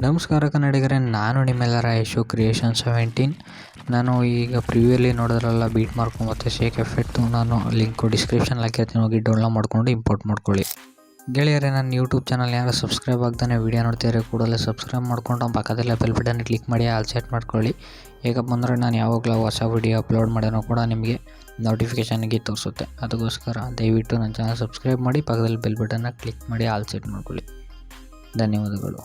ನಮಸ್ಕಾರ ಕನ್ನಡಿಗರೇ, ನಾನು ನಿಮ್ಮೆಲ್ಲರ ಯಶು ಕ್ರಿಯೇಷನ್ 17. ನಾನು ಈಗ ಪ್ರಿವ್ಯೂಲಿ ನೋಡಿದ್ರಲ್ಲ ಬೀಟ್ ಮಾರ್ಕು ಮತ್ತು ಶೇಕ್ ಎಫೆಕ್ಟು, ನಾನು ಲಿಂಕು ಡಿಸ್ಕ್ರಿಪ್ಷನ್ ಹಾಕಿರ್ತೀನಿ, ಹೋಗಿ ಡೌನ್ಲೋಡ್ ಮಾಡ್ಕೊಂಡು ಇಂಪೋರ್ಟ್ ಮಾಡ್ಕೊಳ್ಳಿ. ಗೆಳೆಯರೇ, ನನ್ನ ಯೂಟ್ಯೂಬ್ ಚಾನಲ್ ಯಾರು ಸಬ್ಸ್ಕ್ರೈಬ್ ಆಗ್ತಾನೆ ವೀಡಿಯೋ ನೋಡ್ತಿದ್ರೆ ಕೂಡಲೇ ಸಬ್ಸ್ಕ್ರೈಬ್ ಮಾಡ್ಕೊಂಡು ಪಕ್ಕದಲ್ಲೇ ಬೆಲ್ ಬಟನ್ ಕ್ಲಿಕ್ ಮಾಡಿ ಆಲ್ ಸೆಟ್ ಮಾಡ್ಕೊಳ್ಳಿ. ಹೇಗಪ್ಪ ಅಂದರೆ ನಾನು ಯಾವಾಗಲೂ ಹೊಸ ವೀಡಿಯೋ ಅಪ್ಲೋಡ್ ಮಾಡೋನು ಕೂಡ ನಿಮಗೆ ನೋಟಿಫಿಕೇಷನ್ಗೆ ತೋರಿಸುತ್ತೆ. ಅದಕ್ಕೋಸ್ಕರ ದಯವಿಟ್ಟು ನನ್ನ ಚಾನಲ್ ಸಬ್ಸ್ಕ್ರೈಬ್ ಮಾಡಿ, ಪಕ್ಕದಲ್ಲಿ ಬೆಲ್ ಬಟನ್ನ ಕ್ಲಿಕ್ ಮಾಡಿ ಆಲ್ ಸೆಟ್ ಮಾಡ್ಕೊಳ್ಳಿ. ಧನ್ಯವಾದಗಳು.